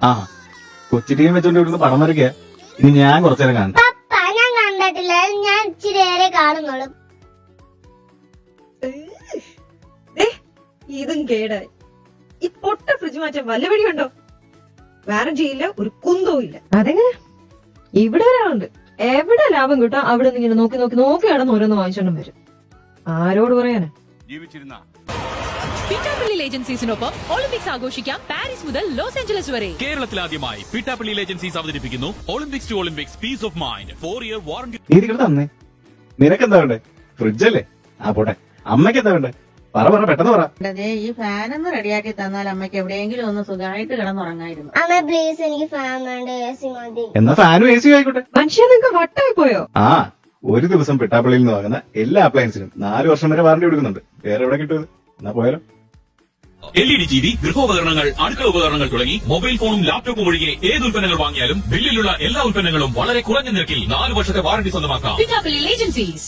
ആ കൊച്ചു ടീം വെച്ചോണ്ട് ഇവിടുന്ന് പടം വരയ്ക്കുക. ഇനി ഞാൻ കുറച്ചേരം കാണണ്ട. ഞാൻ കണ്ടിട്ടില്ല, ഞാൻ ഇച്ചിരി നേരെ കാണുന്നുള്ളൂ. ഇതും കേടായി. ഈ പൊട്ട ഫ്രിഡ്ജ് മാറ്റാൻ വല്ല വഴിയുണ്ടോ? വാറന്റി ഇല്ല, ഒരു കുന്തവും ഇല്ല. അതെങ്ങനെ? ഇവിടെ ഒരാളുണ്ട്, എവിടെ ലാഭം കിട്ടാം അവിടെ നിന്ന് ഇങ്ങനെ നോക്കി നോക്കി നോക്കി കിടന്ന് ഓരോന്ന് വാങ്ങിച്ചോണ്ടും വരും. ആരോട് പറയാനാ? പിറ്റാപ്പള്ളി ഏജൻസീസിനൊപ്പം ഒളിമ്പിക്സ് ആഘോഷിക്കാം പാരീസ് മുതൽ ലോസ് ഏഞ്ചലസ് വരെ. കേരളത്തിലാദ്യമായി പിറ്റാപ്പള്ളി ഏജൻസീസ് അവതരിപ്പിക്കുന്നു Olympics to Olympics peace of mind 4-year warranty. നീ തന്നേ. നിനക്കെന്താ വേണ്ടേ? ഫ്രിഡ്ജല്ലേ? ആ പോട്ടെ. അമ്മയ്ക്ക് എന്താ വേണ്ടേ? പറ പെട്ടെന്ന് പറ. ഈ ഫാനൊന്ന് റെഡിയാക്കി തന്നാൽ അമ്മയ്ക്ക് എവിടെയെങ്കിലും ഒന്ന് സുഖമായിട്ട് കിടന്നുറങ്ങായിരുന്നു. അമ്മ പ്ലീസ്, എനിക്ക് ഫാൻ വേണ്ട, AC മതി. എന്നാ ഫാനും AC ആയിക്കോട്ടെ. മനുഷ്യ നിങ്ങൾക്ക് വട്ടായി പോയോ? ആ ഒരു ദിവസം പിട്ടാപ്പള്ളിയിൽ നിന്ന് വാങ്ങുന്ന എല്ലാ അപ്ലയൻസിനും 4 വർഷം വരെ വാറന്റി കൊടുക്കുന്നുണ്ട്. വേറെ എവിടെ കിട്ടുന്നത്? എന്നാ പോയാലോ. LED TV, ഗൃഹോപകരണങ്ങൾ, അടുക്കള ഉപകരണങ്ങൾ തുടങ്ങി മൊബൈൽ ഫോണും ലാപ്ടോപ്പും ഒഴികെ ഏത് ഉൽപ്പന്നങ്ങൾ വാങ്ങിയാലും ബില്ലിലുള്ള എല്ലാ ഉൽപ്പന്നങ്ങളും വളരെ കുറഞ്ഞ നിരക്കിൽ 4 വർഷത്തെ വാറന്റി സ്വന്തമാക്കാം. പിറ്റാപ്പള്ളി ഏജൻസീസ്.